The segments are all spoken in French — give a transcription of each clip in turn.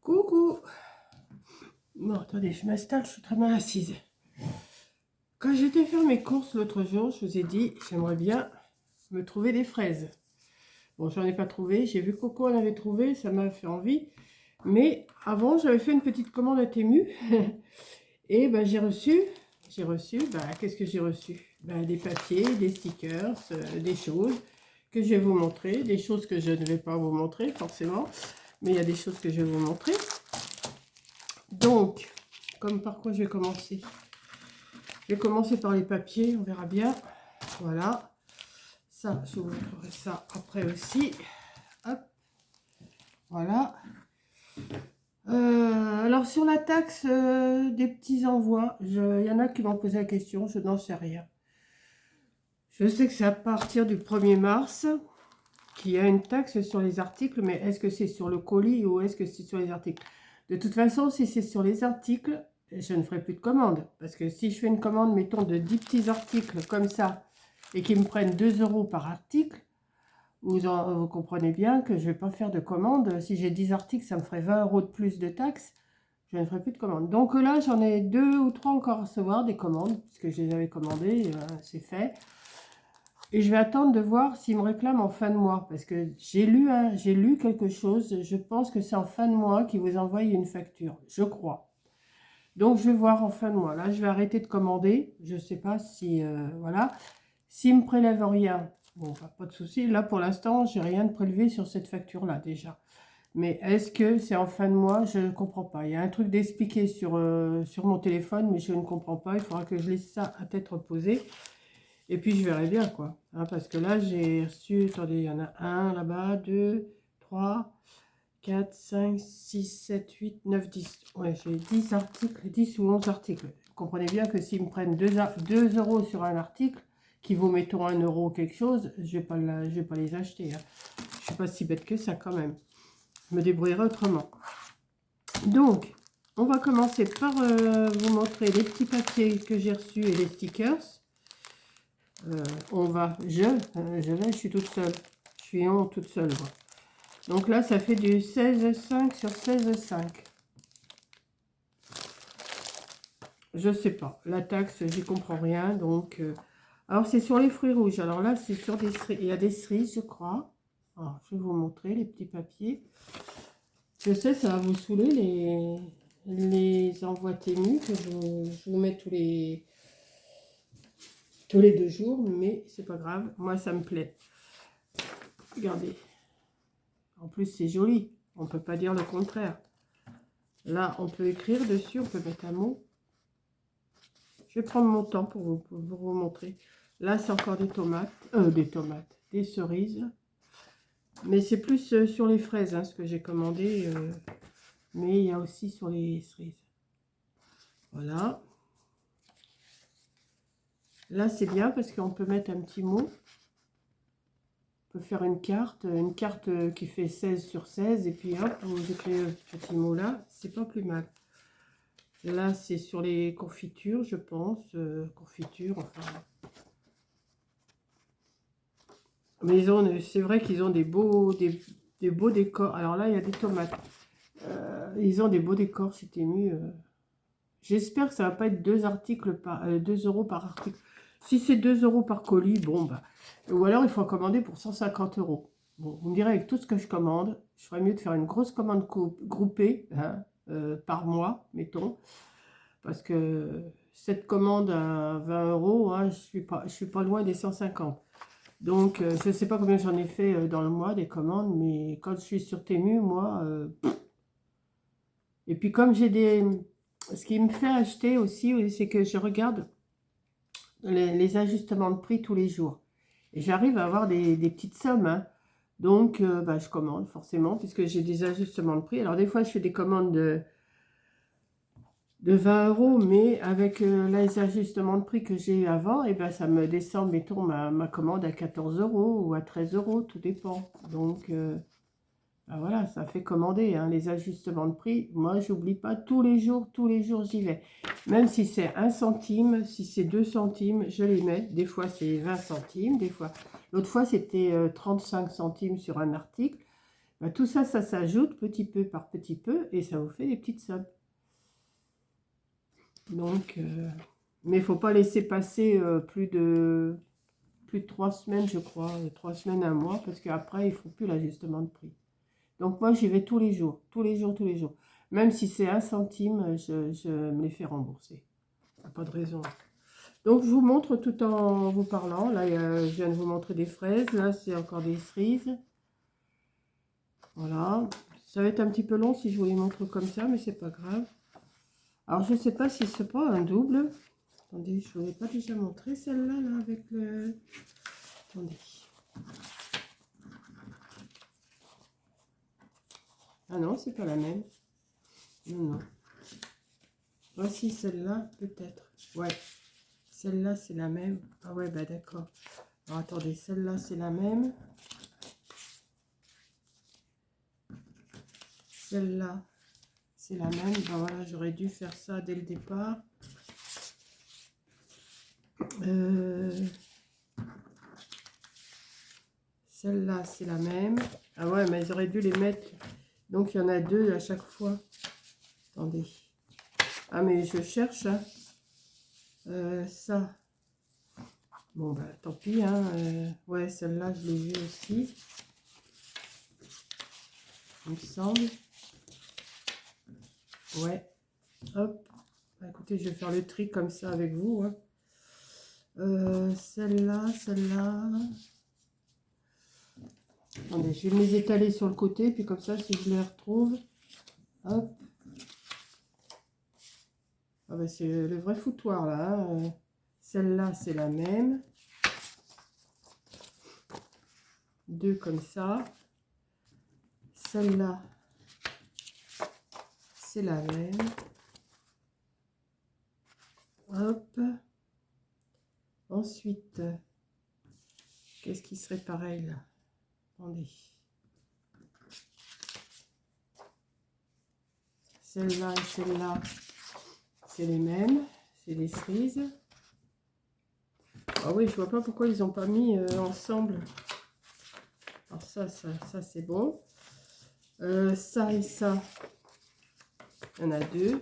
Coucou. Bon, attendez, je m'installe, je suis très mal assise. Quand j'étais faire mes courses l'autre jour, je vous ai dit, j'aimerais bien me trouver des fraises. Bon, j'en ai pas trouvé. J'ai vu Coco en avait trouvé, ça m'a fait envie. Mais avant, j'avais fait une petite commande à Temu. Et ben, j'ai reçu, qu'est-ce que j'ai reçu? Ben, des papiers, des stickers, des choses que je vais vous montrer. Des choses que je ne vais pas vous montrer, forcément. Mais il y a des choses que je vais vous montrer. Donc, comme par quoi je vais commencer? Je vais commencer par les papiers, on verra bien. Voilà. Ça, je vous montrerai ça après aussi. Hop. Voilà. Alors, sur la taxe des petits envois, il y en a qui m'ont posé la question, je n'en sais rien. Je sais que c'est à partir du 1er mars qu'il y a une taxe sur les articles, mais est-ce que c'est sur le colis ou est-ce que c'est sur les articles? De toute façon, si c'est sur les articles, je ne ferai plus de commandes. Parce que si je fais une commande, mettons, de 10 petits articles comme ça, et qu'ils me prennent 2 € par article, vous comprenez bien que je ne vais pas faire de commande. Si j'ai 10 articles, ça me ferait 20 € de plus de taxes. Je ne ferai plus de commandes. Donc là, j'en ai 2 ou 3 encore à recevoir, des commandes, puisque je les avais commandées, c'est fait. Et je vais attendre de voir s'ils me réclament en fin de mois. Parce que j'ai lu quelque chose. Je pense que c'est en fin de mois qu'ils vous envoient une facture. Je crois. Donc, je vais voir en fin de mois. Là, je vais arrêter de commander. Je ne sais pas si... voilà. S'ils ne me prélèvent rien, bon, bah, pas de souci. Là, pour l'instant, j'ai rien de prélevé sur cette facture-là, déjà. Mais est-ce que c'est en fin de mois? Je ne comprends pas. Il y a un truc d'expliquer sur mon téléphone, mais je ne comprends pas. Il faudra que je laisse ça à tête reposée. Et puis, je verrai bien, quoi. Hein, parce que là, j'ai reçu... Attendez, il y en a un là-bas, 2, 3, 4, 5, 6, 7, 8, 9, 10. Ouais, j'ai 10 articles, 10 ou 11 articles. Vous comprenez bien que s'ils me prennent 2 € sur un article, qui vaut, mettons, 1 € quelque chose, je vais pas les acheter. Hein. Je suis pas si bête que ça, quand même. Je me débrouillerai autrement. Donc, on va commencer par vous montrer les petits papiers que j'ai reçus et les stickers. Je suis toute seule. Je suis toute seule, moi. Donc là, ça fait du 16,5 sur 16,5. Je sais pas. La taxe, j'y comprends rien. Donc, alors, c'est sur les fruits rouges. Alors là, c'est sur des cerises. Il y a des cerises, je crois. Alors, je vais vous montrer les petits papiers. Je sais, ça va vous saouler, les envois Temu, que je vous mets tous les 2 jours. Mais c'est pas grave. Moi, ça me plaît. Regardez. En plus, c'est joli. On ne peut pas dire le contraire. Là, on peut écrire dessus. On peut mettre un mot. Je vais prendre mon temps pour vous montrer. Là, c'est encore des tomates. Des cerises. Mais c'est plus sur les fraises, hein, ce que j'ai commandé. Mais il y a aussi sur les cerises. Voilà. Là, c'est bien parce qu'on peut mettre un petit mot. On peut faire une carte qui fait 16 sur 16. Et puis, hop, vous écrivez le petit mot là. C'est pas plus mal. Là, c'est sur les confitures, je pense. Confitures, enfin. Mais c'est vrai qu'ils ont des beaux décors. Alors là, il y a des tomates. Ils ont des beaux décors chez Temu. J'espère que ça ne va pas être 2 € par article. Si c'est 2 € par colis, bon, bah. Ou alors, il faut commander pour 150 €. Bon, vous me direz, avec tout ce que je commande, je ferais mieux de faire une grosse commande groupée, hein, par mois, mettons. Parce que cette commande à 20 €, hein, je suis pas loin des 150. Donc, je ne sais pas combien j'en ai fait dans le mois, des commandes, mais quand je suis sur Temu, moi... Et puis, comme j'ai des... Ce qui me fait acheter aussi, c'est que je regarde les ajustements de prix tous les jours. Et j'arrive à avoir des petites sommes, hein. Donc, bah, je commande forcément, puisque j'ai des ajustements de prix. Alors, des fois, je fais des commandes de 20 €, mais avec les ajustements de prix que j'ai eu avant, et ben ça me descend, mettons, ma commande à 14 € ou à 13 €, tout dépend. Donc, ben voilà, ça fait commander, hein, les ajustements de prix. Moi, j'oublie pas, tous les jours, j'y vais. Même si c'est 1 centime, si c'est 2 centimes, je les mets. Des fois, c'est 20 centimes, des fois. L'autre fois, c'était 35 centimes sur un article. Bah, tout ça, ça s'ajoute petit peu par petit peu et ça vous fait des petites sommes. Donc, mais il ne faut pas laisser passer plus de 3 semaines, je crois, 3 semaines, un mois, parce qu'après, il ne faut plus l'ajustement de prix. Donc, moi, j'y vais tous les jours, tous les jours, tous les jours. Même si c'est 1 centime, je me les fais rembourser. Il n'y a pas de raison. Donc, je vous montre tout en vous parlant. Là, je viens de vous montrer des fraises. Là, c'est encore des cerises. Voilà. Ça va être un petit peu long si je vous les montre comme ça, mais c'est pas grave. Alors, je ne sais pas si c'est pas un double. Attendez, je ne vous ai pas déjà montré celle-là, là, avec le... Attendez. Ah non, c'est pas la même. Non, non. Voici celle-là, peut-être. Ouais. Celle-là, c'est la même. Ah ouais, bah d'accord. Alors, attendez, celle-là, c'est la même. Celle-là, c'est la même. Ben voilà, j'aurais dû faire ça dès le départ. Celle-là, c'est la même. Ah ouais, mais j'aurais dû les mettre. Donc, il y en a 2 à chaque fois. Attendez. Ah, mais je cherche. Hein. Ça. Bon, bah, tant pis. Hein. Ouais, celle-là, je l'ai vue aussi. Il me semble. Ouais. Hop. Bah, écoutez, je vais faire le tri comme ça avec vous. Hein. Celle-là, celle-là. Attendez, je vais me les étaler sur le côté, puis comme ça, si je les retrouve, hop. Ah ben c'est le vrai foutoir, là. Hein. Celle-là, c'est la même. 2 comme ça. Celle-là, c'est la même. Hop. Ensuite, qu'est-ce qui serait pareil, là? Attendez. Celle-là et celle-là, c'est les mêmes. C'est des cerises. Ah oui, je vois pas pourquoi ils n'ont pas mis ensemble. Alors ça c'est bon. Ça et ça, il y en a 2.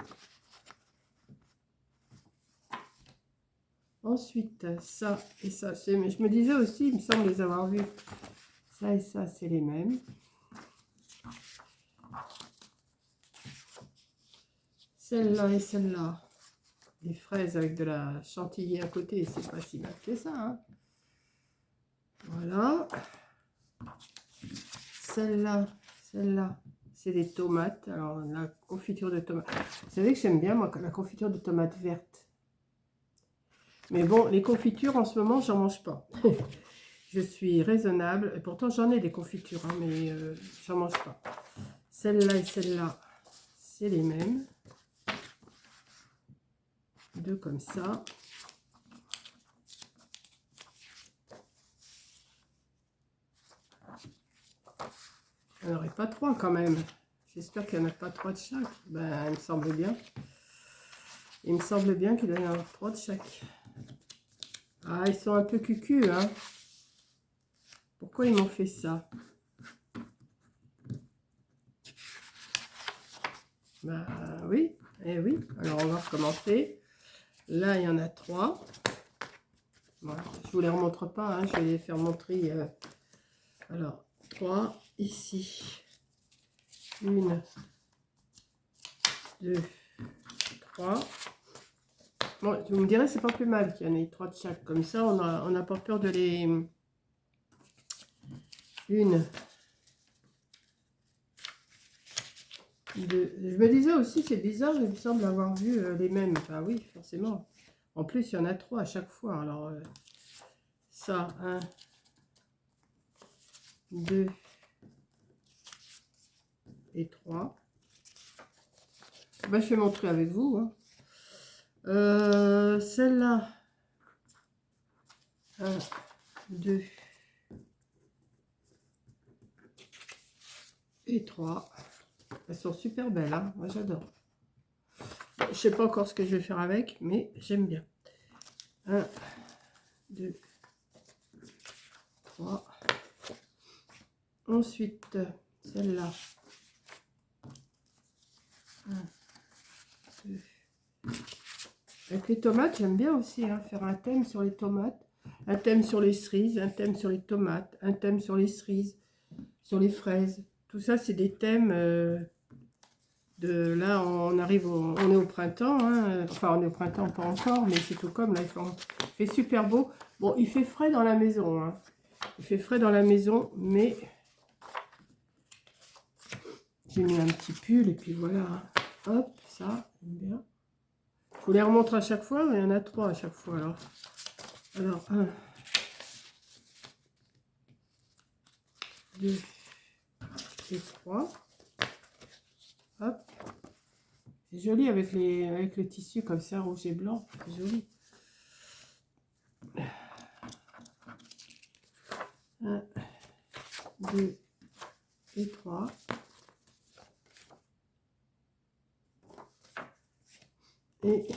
Ensuite, ça et ça, mais je me disais aussi, il me semble les avoir vus. Ça et ça, c'est les mêmes. Celle-là et celle-là, des fraises avec de la chantilly à côté, c'est pas si mal que ça. Hein. Voilà. Celle-là, celle-là, c'est des tomates. Alors, la confiture de tomates. Vous savez que j'aime bien, moi, la confiture de tomates vertes. Mais bon, les confitures, en ce moment, j'en mange pas. Je suis raisonnable. Et pourtant, j'en ai des confitures, hein, mais j'en mange pas. Celle-là et celle-là, c'est les mêmes. 2 comme ça. Il n'y en aurait pas 3 quand même. J'espère qu'il n'y en a pas 3 de chaque. Ben, il me semble bien. Il me semble bien qu'il doit y en avoir 3 de chaque. Ah, ils sont un peu cucus, hein. Pourquoi ils m'ont fait ça? Bah oui, et oui. Alors, on va recommencer. Là, il y en a 3. Voilà. Je ne vous les remontre pas, hein. Je vais les faire montrer. Alors, 3 ici. 1, 2, 3. Bon, vous me direz, c'est pas plus mal qu'il y en ait 3 de chaque. Comme ça, on n'a pas peur de les... 1, 2. Je me disais aussi, c'est bizarre, il me semble avoir vu les mêmes. Enfin oui, forcément. En plus, il y en a 3 à chaque fois. Alors, ça, 1, 2 et 3. Ben, je vais montrer avec vous. Hein. Celle-là, 1, 2 et 3. Elles sont super belles, hein. Moi j'adore. Je sais pas encore ce que je vais faire avec, mais j'aime bien. 1, 2, 3. Ensuite, celle-là. 1, 2. Avec les tomates, j'aime bien aussi hein, faire un thème sur les tomates, un thème sur les cerises, un thème sur les tomates, un thème sur les cerises, sur les fraises. Tout ça, c'est des thèmes de... Là, on arrive on est au printemps. Hein, enfin, on est au printemps, pas encore, mais c'est tout comme. Là, il fait super beau. Bon, il fait frais dans la maison. Hein. Il fait frais dans la maison, mais... J'ai mis un petit pull et puis voilà. Hop, ça, j'aime bien. Je vous les remontre à chaque fois, mais il y en a 3 à chaque fois. Alors 1, 2 et 3. Hop. C'est joli avec le tissu comme ça, rouge et blanc. C'est joli. 1, 2 et 3. Et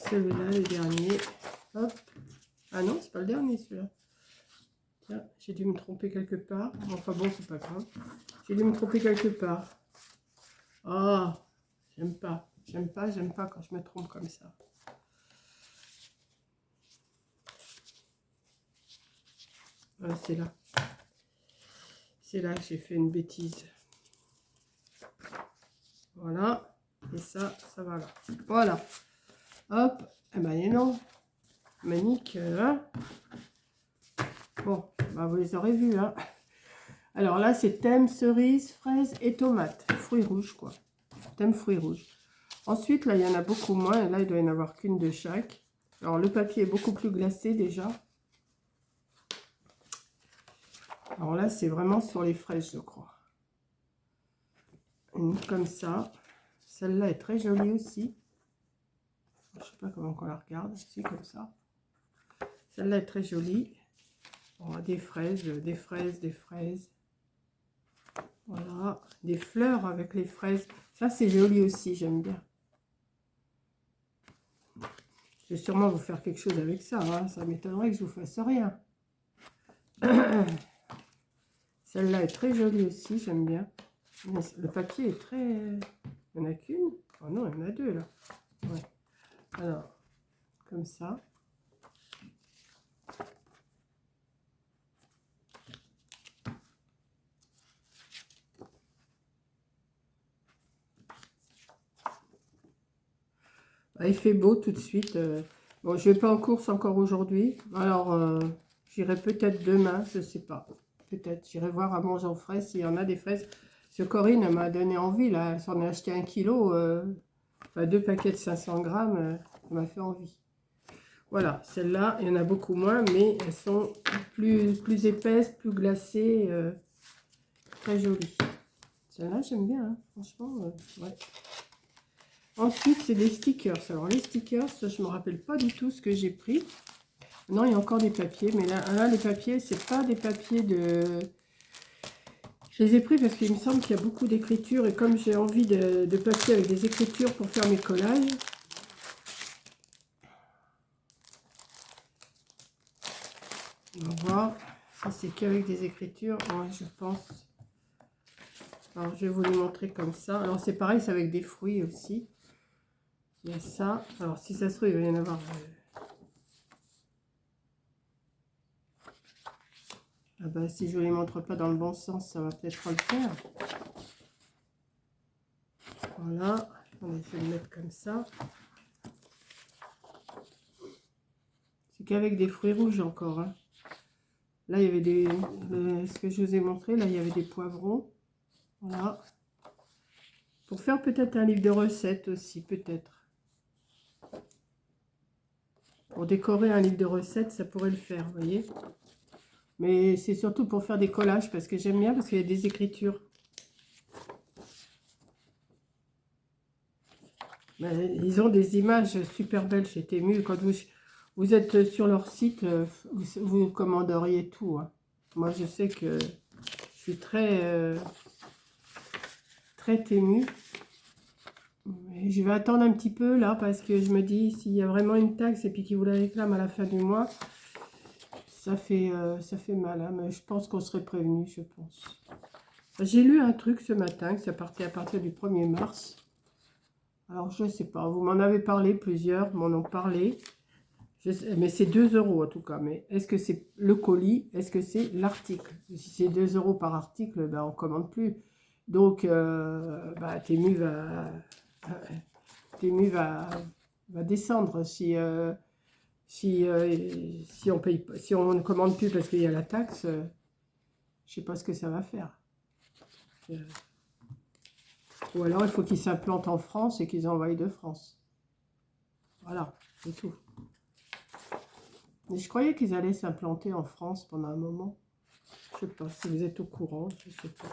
celui-là, le dernier. Hop. Ah non, c'est pas le dernier celui-là. Tiens, j'ai dû me tromper quelque part. Enfin bon, c'est pas grave. J'ai dû me tromper quelque part. Ah, j'aime pas. J'aime pas quand je me trompe comme ça. Ah, c'est là. C'est là que j'ai fait une bêtise. Voilà. Et ça va là. Voilà. Hop. Eh ben, et non. Manique, hein. Bon, bah, vous les aurez vus, hein. Alors là, c'est thème cerise, fraise et tomates. Fruits rouges, quoi. Thème fruits rouges. Ensuite, là, il y en a beaucoup moins. Et là, il doit y en avoir qu'une de chaque. Alors, le papier est beaucoup plus glacé, déjà. Alors là, c'est vraiment sur les fraises, je crois. Une comme ça. Celle-là est très jolie aussi. Je ne sais pas comment on la regarde. C'est comme ça. Celle-là est très jolie. On a des fraises, des fraises, des fraises. Voilà. Des fleurs avec les fraises. Ça, c'est joli aussi. J'aime bien. Je vais sûrement vous faire quelque chose avec ça. Hein. Ça m'étonnerait que je vous fasse rien. Celle-là est très jolie aussi. J'aime bien. Le papier est très... Il n'y en a qu'une? Oh non, il y en a 2 là. Ouais. Alors, comme ça. Bah, il fait beau tout de suite. Bon, je ne vais pas en course encore aujourd'hui. Alors, j'irai peut-être demain, je ne sais pas. Peut-être. J'irai voir à manger en fraises s'il y en a des fraises. Parce que Corinne m'a donné envie, là. Elle s'en a acheté 1 kilo. Enfin, 2 paquets de 500 grammes. Ça m'a fait envie. Voilà, celles-là, il y en a beaucoup moins, mais elles sont plus épaisses, plus glacées. Très jolies. Celle-là, j'aime bien, hein, franchement. Ouais. Ensuite, c'est des stickers. Alors, les stickers, je ne me rappelle pas du tout ce que j'ai pris. Non, il y a encore des papiers. Mais là les papiers, c'est pas des papiers de... Je les ai pris parce qu'il me semble qu'il y a beaucoup d'écritures. Et comme j'ai envie de papier avec des écritures pour faire mes collages... On va voir. Ça, c'est qu'avec des écritures. Ouais, je pense. Alors, je vais vous les montrer comme ça. Alors, c'est pareil, c'est avec des fruits aussi. Il y a ça. Alors, si ça se trouve, il va y en avoir... Ah bah, si je ne les montre pas dans le bon sens, ça va peut-être pas le faire. Voilà. Attendez, je vais le mettre comme ça. C'est qu'avec des fruits rouges encore. Hein. Là, il y avait des... ce que je vous ai montré, là, il y avait des poivrons. Voilà. Pour faire peut-être un livre de recettes aussi, peut-être. Pour décorer un livre de recettes, ça pourrait le faire, vous voyez. Mais c'est surtout pour faire des collages, parce que j'aime bien, parce qu'il y a des écritures. Mais ils ont des images super belles, j'étais émue. Quand vous êtes sur leur site, vous commanderiez tout. Hein. Moi, je sais que je suis très émue. Et je vais attendre un petit peu là, parce que je me dis, s'il y a vraiment une taxe et puis qu'ils vous la réclament à la fin du mois, ça fait mal. Hein, mais je pense qu'on serait prévenu, je pense. J'ai lu un truc ce matin, que ça partait à partir du 1er mars. Alors, je ne sais pas, vous m'en avez parlé, plusieurs m'en ont parlé. Mais c'est 2 € en tout cas. Mais est-ce que c'est le colis? Est-ce que c'est l'article? Si c'est 2 € par article, ben, on ne commande plus. Donc, bah, Temu va descendre si on paye, si on ne commande plus parce qu'il y a la taxe. Je ne sais pas ce que ça va faire. Ou alors, il faut qu'ils s'implantent en France et qu'ils envoient de France. Voilà, c'est tout. Mais je croyais qu'ils allaient s'implanter en France pendant un moment. Je ne sais pas si vous êtes au courant, je ne sais pas.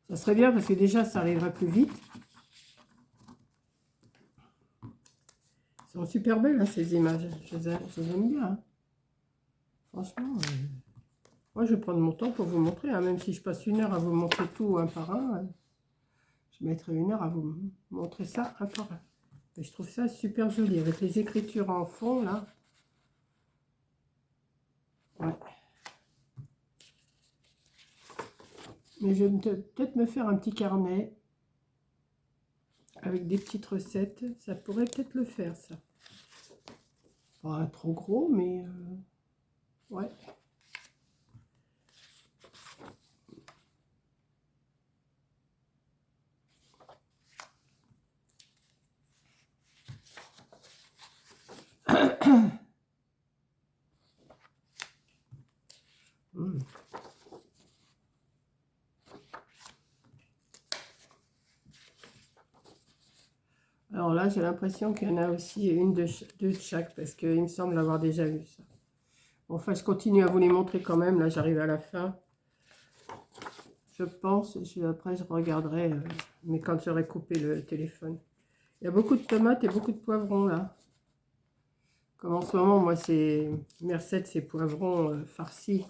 Ça serait bien parce que déjà, ça arriverait plus vite. Elles sont super belles, hein, ces images. Je les aime bien. Hein. Franchement, moi, je vais prendre mon temps pour vous montrer. Hein, même si je passe 1 heure à vous montrer tout un par un, je mettrai 1 heure à vous montrer ça un par un. Et je trouve ça super joli, avec les écritures en fond, là. Ouais. Mais je vais peut-être me faire un petit carnet avec des petites recettes. Ça pourrait peut-être le faire, ça. Pas trop gros, mais... ouais. Alors là, j'ai l'impression qu'il y en a aussi une de chaque, parce qu'il me semble avoir déjà vu ça. Bon, enfin, je continue à vous les montrer quand même. Là, j'arrive à la fin. Je pense, après, je regarderai, mais quand j'aurai coupé le téléphone. Il y a beaucoup de tomates et beaucoup de poivrons, là. Comme en ce moment, moi, c'est mes recettes, c'est poivrons farcis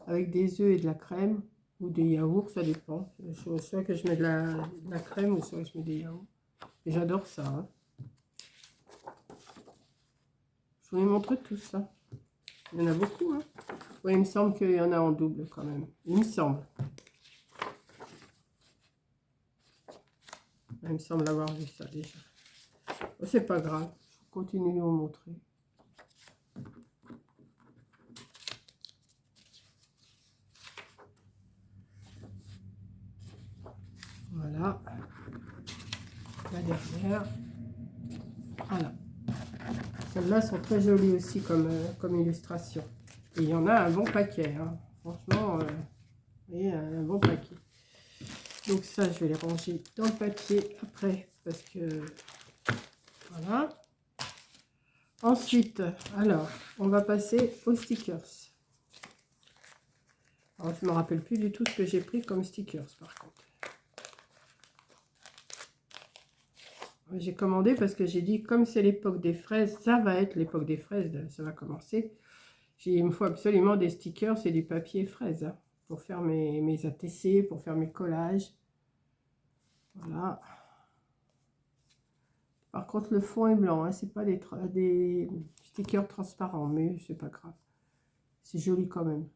avec des œufs et de la crème, ou des yaourts, ça dépend. Soit que je mets de la crème, ou soit que je mets des yaourts. Et j'adore ça. Hein. Je vous ai montré tout ça. Il y en a beaucoup. Hein. Oui, il me semble qu'il y en a en double quand même. Il me semble. Il me semble avoir vu ça déjà. Oh, c'est pas grave. Je continue de vous montrer. Voilà. La dernière. Voilà. Celles-là sont très jolies aussi comme illustration. Et il y en a un bon paquet. Hein. Franchement, et un bon paquet. Donc ça, je vais les ranger dans le papier après. Parce que... Voilà. Ensuite, alors, on va passer aux stickers. Alors, je ne me rappelle plus du tout ce que j'ai pris comme stickers, par contre. J'ai commandé parce que j'ai dit, comme c'est l'époque des fraises, ça va être l'époque des fraises, ça va commencer. Il me faut absolument des stickers et du papier fraise hein, pour faire mes ATC, pour faire mes collages. Voilà. Par contre, le fond est blanc, hein, c'est pas des stickers transparents, mais c'est pas grave. C'est joli quand même.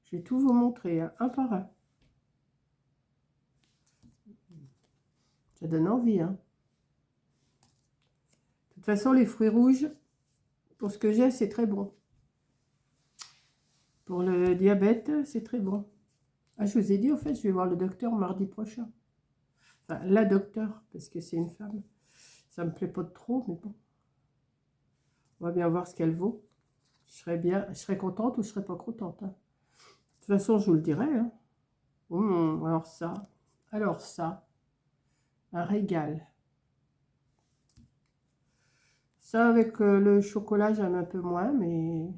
Je vais tout vous montrer, hein, un par un. Ça donne envie, hein. De toute façon, les fruits rouges, pour ce que j'ai, c'est très bon. Pour le diabète, c'est très bon. Ah, je vous ai dit, au fait, je vais voir le docteur mardi prochain. Enfin, la docteure, parce que c'est une femme. Ça me plaît pas trop, mais bon. On va bien voir ce qu'elle vaut. Je serais contente ou je serais pas contente. Hein. De toute façon, je vous le dirai. Hein. Alors ça, un régal. Ça, avec le chocolat, j'aime un peu moins, mais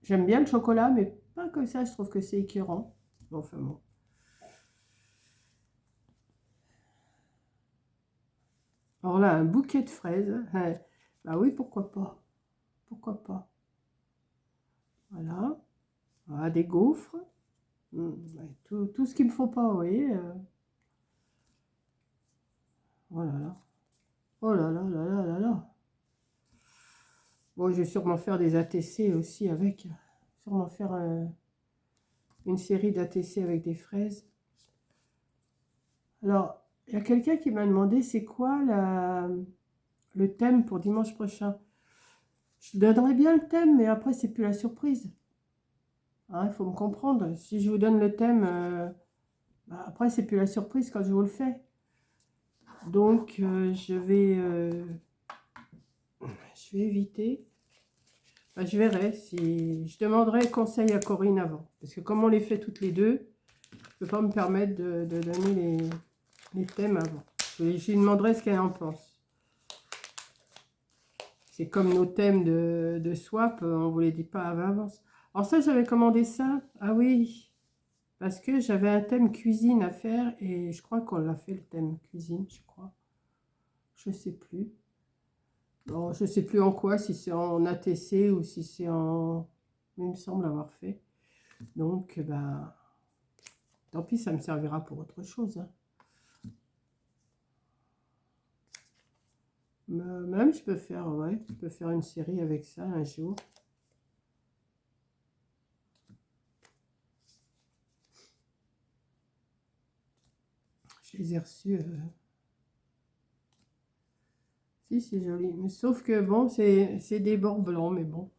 j'aime bien le chocolat, mais pas comme ça, je trouve que c'est écœurant. Enfin bon. Alors là, un bouquet de fraises. Hein. Bah oui, pourquoi pas. Pourquoi pas. Voilà. Voilà, des gaufres. Ouais, tout ce qu'il ne me faut pas, vous voyez. Oh là là. Oh là là là là là là. Bon, je vais sûrement faire des ATC aussi avec. Sûrement faire une série d'ATC avec des fraises. Alors, il y a quelqu'un qui m'a demandé c'est quoi le thème pour dimanche prochain. Je donnerai bien le thème, mais après, c'est plus la surprise. Hein, il faut me comprendre. Si je vous donne le thème, bah, après, c'est plus la surprise quand je vous le fais. Donc, je vais éviter. Bah, je verrai si... Je demanderai conseil à Corinne avant. Parce que comme on les fait toutes les deux, je ne peux pas me permettre de donner les thèmes avant. Je lui demanderai ce qu'elle en pense. C'est comme nos thèmes de swap, on ne vous les dit pas à l'avance. Alors ça, j'avais commandé ça. Ah oui, parce que j'avais un thème cuisine à faire et je crois qu'on l'a fait le thème cuisine, je crois. Je ne sais plus. Bon, je ne sais plus en quoi, si c'est en ATC ou si c'est en... Il me semble avoir fait. Donc, bah, tant pis, ça me servira pour autre chose. Hein. Même, je peux faire, ouais, je peux faire une série avec ça un jour. Je les ai reçus. Si, c'est joli. Mais sauf que, bon, c'est des bords blancs, mais bon.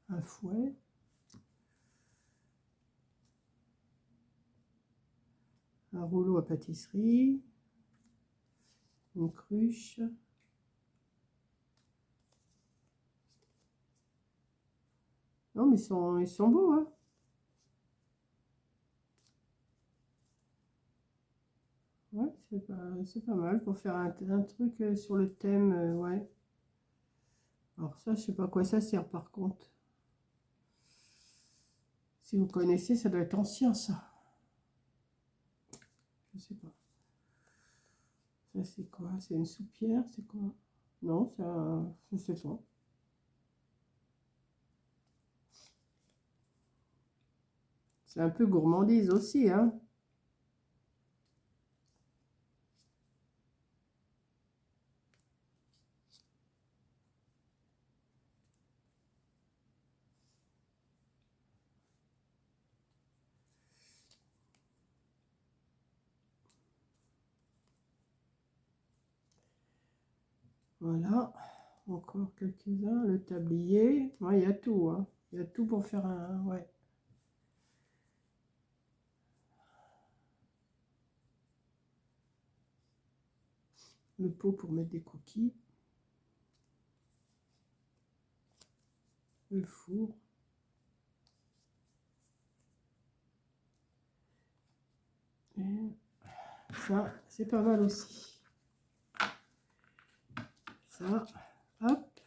Un fouet. Un rouleau à pâtisserie. Une cruche. Non, mais ils sont beaux, hein. Ouais, c'est pas mal pour faire un truc sur le thème, ouais. Alors ça, je sais pas à quoi ça sert par contre. Si vous connaissez, ça doit être ancien, ça. Je sais pas. Ça, c'est quoi? C'est une soupière? C'est quoi? Non, ça, je sais pas. C'est un peu gourmandise aussi, hein. Voilà. Encore quelques-uns. Le tablier. Ouais, il y a tout, hein. Il y a tout pour faire un... Ouais. Le pot pour mettre des cookies. Le four. Et ça, c'est pas mal aussi. Ça, hop.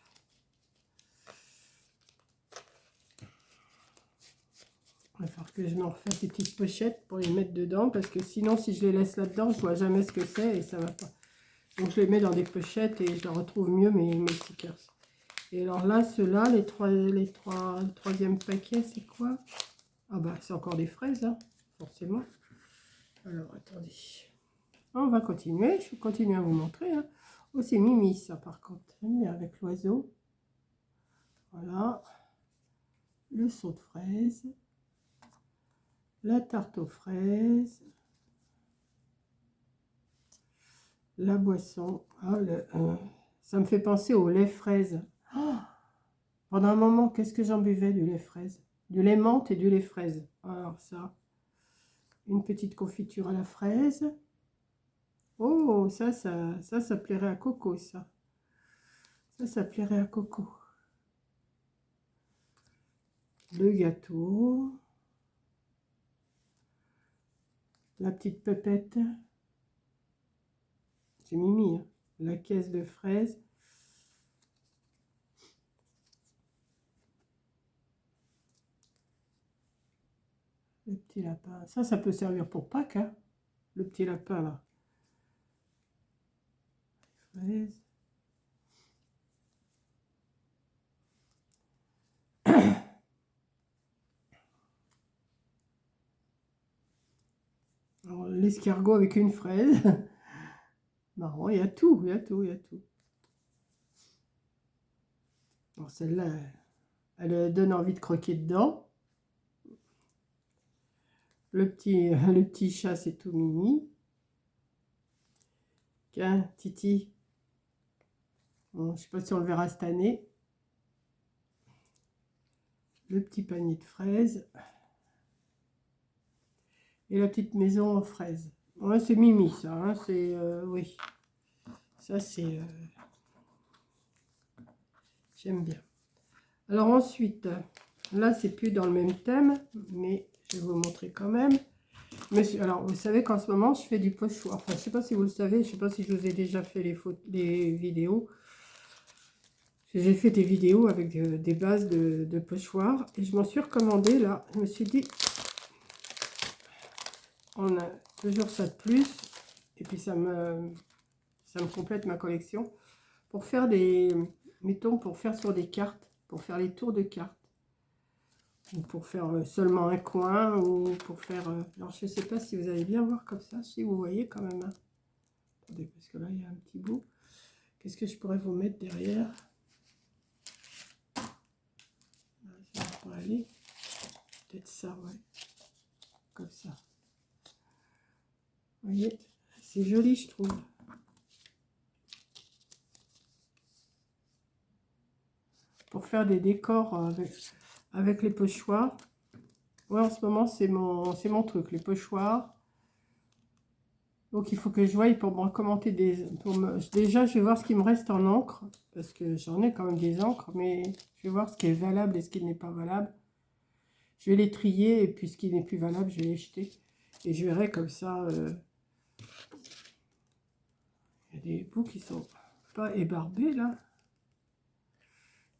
Il va falloir que je m'en refasse des petites pochettes pour les mettre dedans. Parce que sinon, si je les laisse là-dedans, je vois jamais ce que c'est et ça va pas. Donc, je les mets dans des pochettes et je retrouve mieux mes stickers. Et alors là, ceux-là, le troisième paquet, c'est quoi? Ah bah, c'est encore des fraises, hein, forcément. Alors, attendez. On va continuer. Je vais continuer à vous montrer. Hein. Oh, c'est Mimi, ça, par contre. J'aime bien avec l'oiseau. Voilà. Le seau de fraises. La tarte aux fraises. La boisson. Ah, ça me fait penser au lait fraise. Oh, pendant un moment, qu'est-ce que j'en buvais du lait fraise? Du lait menthe et du lait fraise. Alors ça. Une petite confiture à la fraise. Oh, ça plairait à Coco, ça. Ça plairait à Coco. Le gâteau. La petite pépette. C'est Mimi, hein. La caisse de fraises. Le petit lapin. Ça peut servir pour Pâques, hein. Le petit lapin, là. Fraises. L'escargot avec une fraise. Marrant, il y a tout, il y a tout, il y a tout. Alors celle-là, elle donne envie de croquer dedans. Le petit chat, c'est tout mini. Tiens, Titi. Bon, je ne sais pas si on le verra cette année. Le petit panier de fraises. Et la petite maison en fraises. Ouais, c'est Mimi, ça. Hein, c'est... oui. Ça, c'est... j'aime bien. Alors ensuite, là, c'est plus dans le même thème, mais je vais vous montrer quand même. Mais, alors, vous savez qu'en ce moment, je fais du pochoir. Enfin, je ne sais pas si vous le savez, je ne sais pas si je vous ai déjà fait les vidéos. J'ai fait des vidéos avec des bases de pochoir et je m'en suis recommandé là. Je me suis dit, on a toujours ça de plus et puis ça me complète ma collection pour faire des, mettons, pour faire sur des cartes, pour faire les tours de cartes. Ou pour faire seulement un coin, ou pour faire... alors, je ne sais pas si vous allez bien voir comme ça, si vous voyez quand même. Hein. Attendez, parce que là, il y a un petit bout. Qu'est-ce que je pourrais vous mettre derrière? Là, ça pourrait aller. Peut-être ça, ouais. Comme ça. Vous voyez, c'est joli, je trouve. Pour faire des décors avec les pochoirs. Ouais, en ce moment, c'est mon truc, les pochoirs. Donc, il faut que je voie pour me commenter déjà, je vais voir ce qui me reste en encre. Parce que j'en ai quand même des encres, mais je vais voir ce qui est valable et ce qui n'est pas valable. Je vais les trier et puis ce qui n'est plus valable, je vais les jeter. Et je verrai comme ça. Il y a des bouts qui sont pas ébarbés là.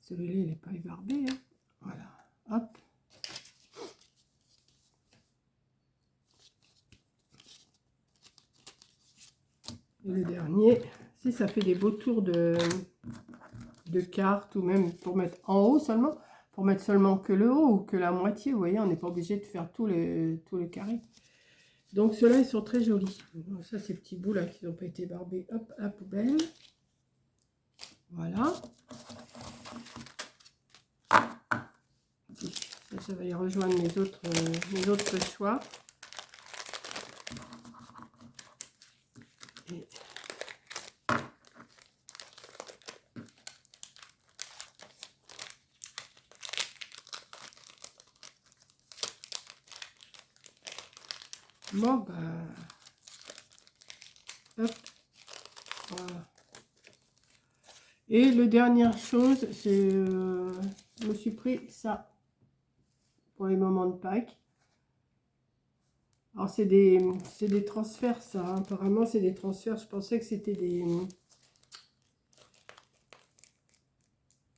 Celui-là, il n'est pas ébarbé. Hein. Voilà. Hop. Et le dernier, si ça fait des beaux tours de cartes ou même pour mettre en haut seulement, pour mettre seulement que le haut ou que la moitié, vous voyez, on n'est pas obligé de faire tout le carré. Donc ceux-là, ils sont très jolis. Donc, ça, ces petits bouts là qui n'ont pas été barbés, hop, à la poubelle. Voilà. Ça va y rejoindre mes autres choix. Et bon, bah, hop, voilà. Et la dernière chose, c'est, je me suis pris ça pour les moments de Pâques. Alors, c'est des transferts, ça. Hein. Apparemment, c'est des transferts. Je pensais que c'était des...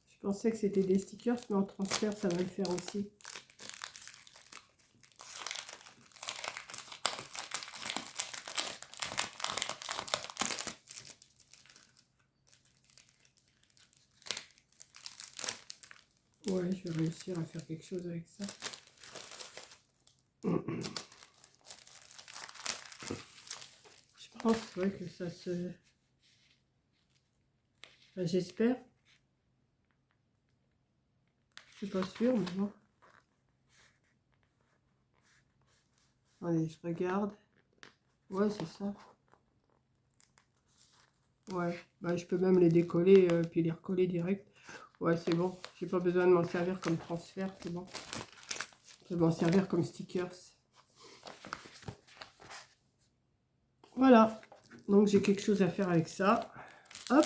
Je pensais que c'était des stickers, mais en transfert, ça va le faire aussi. Ouais, je vais réussir à faire quelque chose avec ça. Je pense ouais, que ça se... Enfin, j'espère. Je suis pas sûre, mais bon. Allez, je regarde. Ouais, c'est ça. Ouais, bah, je peux même les décoller puis les recoller direct. Ouais, c'est bon. J'ai pas besoin de m'en servir comme transfert, c'est bon. Je vais m'en servir comme stickers. Voilà. Donc, j'ai quelque chose à faire avec ça. Hop.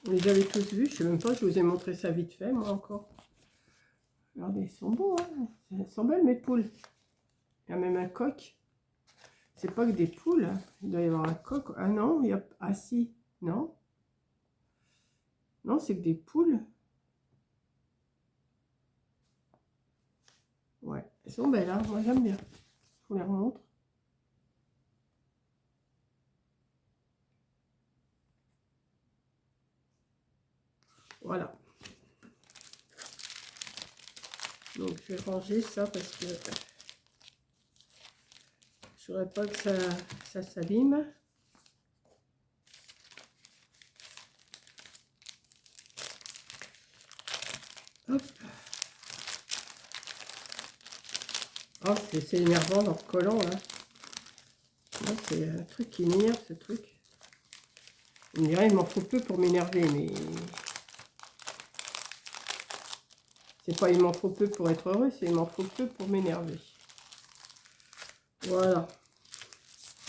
Vous les avez tous vus. Je sais même pas, je vous ai montré ça vite fait, moi encore. Regardez, ils sont beaux, hein. Elles sont belles, mes poules. Il y a même un coq. C'est pas que des poules. Il doit y avoir un coq. Ah non, il y a... Ah si, non. Non, c'est que des poules. Ouais, elles sont belles, hein. Moi, j'aime bien. Je vous les remontre. Voilà. Donc, je vais ranger ça parce que je ne voudrais pas que ça s'abîme. Hop. Oh, c'est énervant dans le collant, là. C'est un truc qui m'énerve, ce truc. On dirait il m'en faut peu pour m'énerver, mais... C'est pas il m'en faut peu pour être heureux, c'est il m'en faut peu pour m'énerver. Voilà.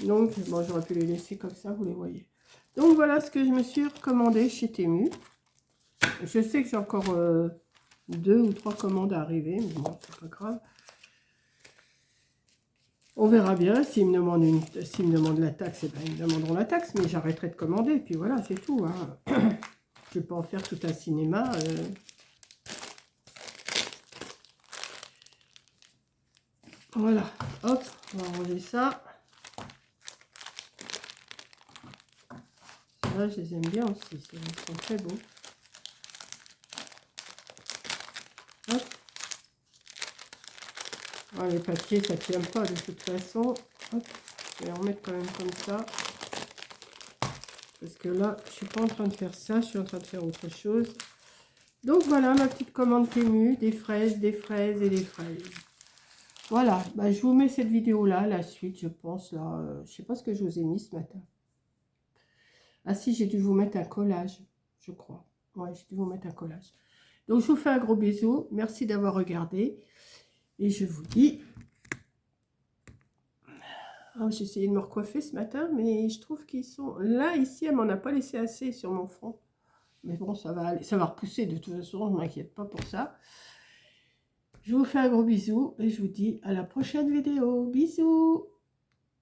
Donc, bon, j'aurais pu les laisser comme ça, vous les voyez. Donc, voilà ce que je me suis recommandé chez Temu. Je sais que j'ai encore 2 ou 3 commandes à arriver, mais bon, c'est pas grave. On verra bien. S'ils me demandent la taxe, eh ben, ils me demanderont la taxe, mais j'arrêterai de commander. Puis voilà, c'est tout. Hein. Je ne vais pas en faire tout un cinéma. Voilà. Hop, on va ranger ça. Là, je les aime bien aussi. Ils sont très beaux. Hop. Ah, les papiers, ça ne tient pas de toute façon. Hop. Je vais en mettre quand même comme ça. Parce que là, je ne suis pas en train de faire ça. Je suis en train de faire autre chose. Donc voilà ma petite commande Temu, des fraises et des fraises. Voilà, bah, je vous mets cette vidéo là, la suite je pense là, je sais pas ce que je vous ai mis ce matin. Ah si, j'ai dû vous mettre un collage, je crois. Ouais, j'ai dû vous mettre un collage. Donc je vous fais un gros bisou, merci d'avoir regardé. Et je vous dis... Oh, j'ai essayé de me recoiffer ce matin, mais je trouve qu'ils sont... Là, ici, elle m'en a pas laissé assez sur mon front. Mais bon, ça va aller, ça va repousser de toute façon, je ne m'inquiète pas pour ça. Je vous fais un gros bisou et je vous dis à la prochaine vidéo. Bisous!